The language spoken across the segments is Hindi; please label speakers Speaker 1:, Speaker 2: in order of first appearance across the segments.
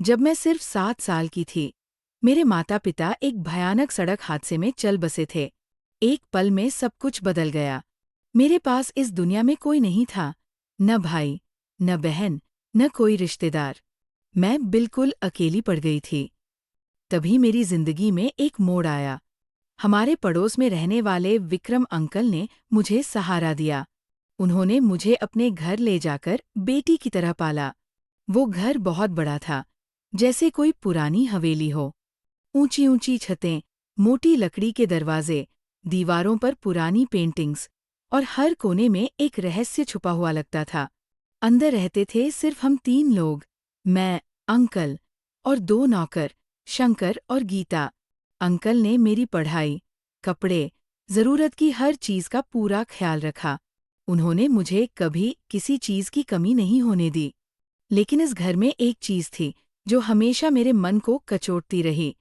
Speaker 1: जब मैं सिर्फ 7 साल की थी, मेरे माता पिता एक भयानक सड़क हादसे में चल बसे थे। एक पल में सब कुछ बदल गया। मेरे पास इस दुनिया में कोई नहीं था, न भाई, न बहन, न कोई रिश्तेदार। मैं बिल्कुल अकेली पड़ गई थी। तभी मेरी जिंदगी में एक मोड़ आया। हमारे पड़ोस में रहने वाले विक्रम अंकल ने मुझे सहारा दिया। उन्होंने मुझे अपने घर ले जाकर बेटी की तरह पाला। वो घर बहुत बड़ा था, जैसे कोई पुरानी हवेली हो। ऊंची ऊंची छतें, मोटी लकड़ी के दरवाजे, दीवारों पर पुरानी पेंटिंग्स, और हर कोने में एक रहस्य छुपा हुआ लगता था। अंदर रहते थे सिर्फ हम 3 लोग, मैं, अंकल और 2 नौकर, शंकर और गीता। अंकल ने मेरी पढ़ाई, कपड़े, जरूरत की हर चीज का पूरा ख्याल रखा। उन्होंने मुझे कभी किसी चीज की कमी नहीं होने दी। लेकिन इस घर में एक चीज थी जो हमेशा मेरे मन को कचोटती रही।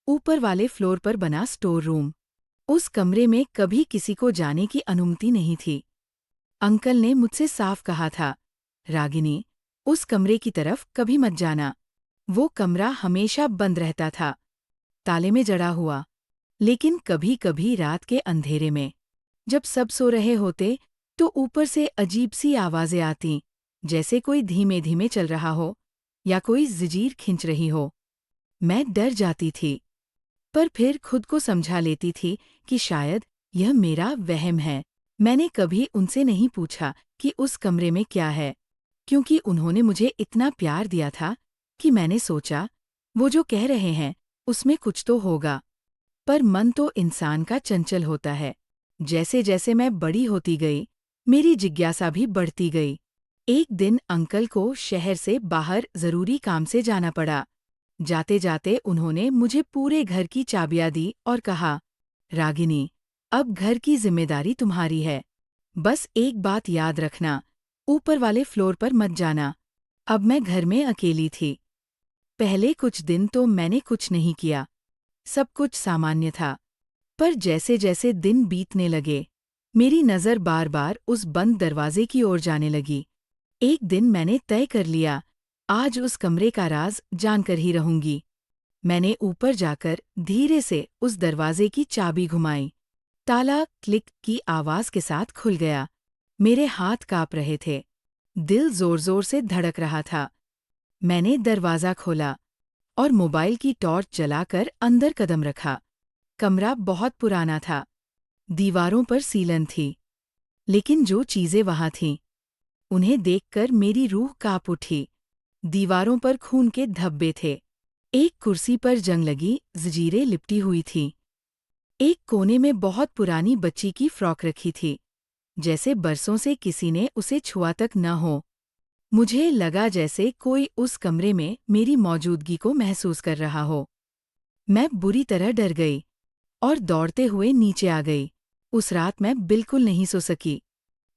Speaker 1: ऊपर वाले फ्लोर पर बना स्टोर रूम। उस कमरे में कभी किसी को जाने की अनुमति नहीं थी। अंकल ने मुझसे साफ कहा था, रागिनी, उस कमरे की तरफ कभी मत जाना। वो कमरा हमेशा बंद रहता था, ताले में जड़ा हुआ। लेकिन कभी कभी रात के अंधेरे में, जब सब सो रहे होते, तो ऊपर से अजीब सी आवाजें आती, जैसे कोई धीमे धीमे चल रहा हो या कोई जंजीर खींच रही हो। मैं डर जाती थी, पर फिर खुद को समझा लेती थी कि शायद यह मेरा वहम है। मैंने कभी उनसे नहीं पूछा कि उस कमरे में क्या है, क्योंकि उन्होंने मुझे इतना प्यार दिया था कि मैंने सोचा, वो जो कह रहे हैं उसमें कुछ तो होगा। पर मन तो इंसान का चंचल होता है। जैसे जैसे मैं बड़ी होती गई, मेरी जिज्ञासा भी बढ़ती गई। एक दिन अंकल को शहर से बाहर जरूरी काम से जाना पड़ा। जाते जाते उन्होंने मुझे पूरे घर की चाबियां दी और कहा, रागिनी, अब घर की जिम्मेदारी तुम्हारी है। बस एक बात याद रखना, ऊपर वाले फ्लोर पर मत जाना। अब मैं घर में अकेली थी। पहले कुछ दिन तो मैंने कुछ नहीं किया, सब कुछ सामान्य था। पर जैसे जैसे दिन बीतने लगे, मेरी नज़र बार बार उस बंद दरवाजे की ओर जाने लगी। एक दिन मैंने तय कर लिया, आज उस कमरे का राज जानकर ही रहूंगी। मैंने ऊपर जाकर धीरे से उस दरवाजे की चाबी घुमाई। ताला क्लिक की आवाज के साथ खुल गया। मेरे हाथ कांप रहे थे, दिल जोर जोर से धड़क रहा था। मैंने दरवाजा खोला और मोबाइल की टॉर्च जलाकर अंदर कदम रखा। कमरा बहुत पुराना था, दीवारों पर सीलन थी, लेकिन जो चीजें वहां थीं, उन्हें देखकर मेरी रूह कांप उठी। दीवारों पर खून के धब्बे थे। एक कुर्सी पर जंग लगी जंजीरें लिपटी हुई थीं। एक कोने में बहुत पुरानी बच्ची की फ्रॉक रखी थी, जैसे बरसों से किसी ने उसे छुआ तक न हो। मुझे लगा जैसे कोई उस कमरे में मेरी मौजूदगी को महसूस कर रहा हो। मैं बुरी तरह डर गई और दौड़ते हुए नीचे आ गई। उस रात मैं बिल्कुल नहीं सो सकी।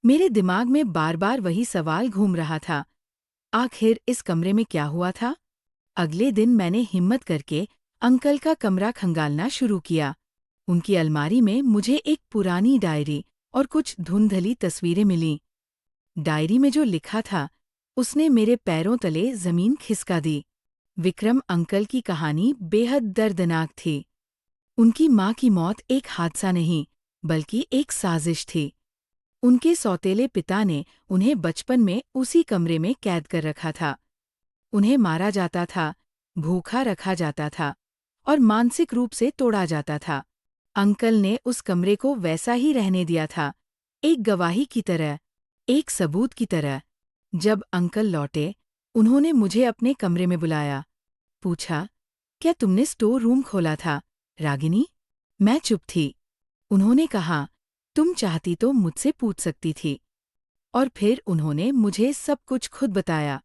Speaker 1: मेरे दिमाग में बार बार वही सवाल घूम रहा था, आखिर इस कमरे में क्या हुआ था? अगले दिन मैंने हिम्मत करके अंकल का कमरा खंगालना शुरू किया। उनकी अलमारी में मुझे एक पुरानी डायरी और कुछ धुंधली तस्वीरें मिलीं। डायरी में जो लिखा था, उसने मेरे पैरों तले जमीन खिसका दी। विक्रम अंकल की कहानी बेहद दर्दनाक थी। उनकी माँ की मौत एक हादसा नहीं, बल्कि एक साजिश थी। उनके सौतेले पिता ने उन्हें बचपन में उसी कमरे में कैद कर रखा था। उन्हें मारा जाता था, भूखा रखा जाता था और मानसिक रूप से तोड़ा जाता था। अंकल ने उस कमरे को वैसा ही रहने दिया था, एक गवाही की तरह, एक सबूत की तरह। जब अंकल लौटे, उन्होंने मुझे अपने कमरे में बुलाया। पूछा, क्या तुमने स्टोर रूम खोला था, रागिनी? मैं चुप थी। उन्होंने कहा, तुम चाहती तो मुझसे पूछ सकती थी। और फिर उन्होंने मुझे सब कुछ खुद बताया,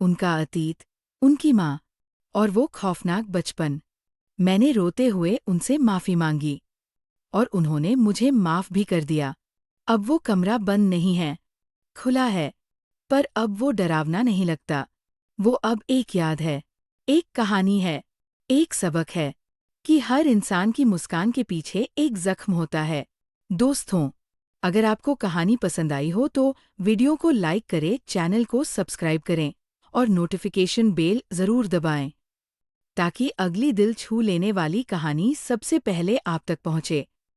Speaker 1: उनका अतीत, उनकी माँ और वो खौफनाक बचपन। मैंने रोते हुए उनसे माफ़ी मांगी और उन्होंने मुझे माफ़ भी कर दिया। अब वो कमरा बंद नहीं है, खुला है, पर अब वो डरावना नहीं लगता। वो अब एक याद है, एक कहानी है, एक सबक है कि हर इंसान की मुस्कान के पीछे एक जख्म होता है। दोस्तों, अगर आपको कहानी पसंद आई हो तो वीडियो को लाइक करें, चैनल को सब्सक्राइब करें और नोटिफिकेशन बेल ज़रूर दबाएं। ताकि अगली दिल छू लेने वाली कहानी सबसे पहले आप तक पहुंचे।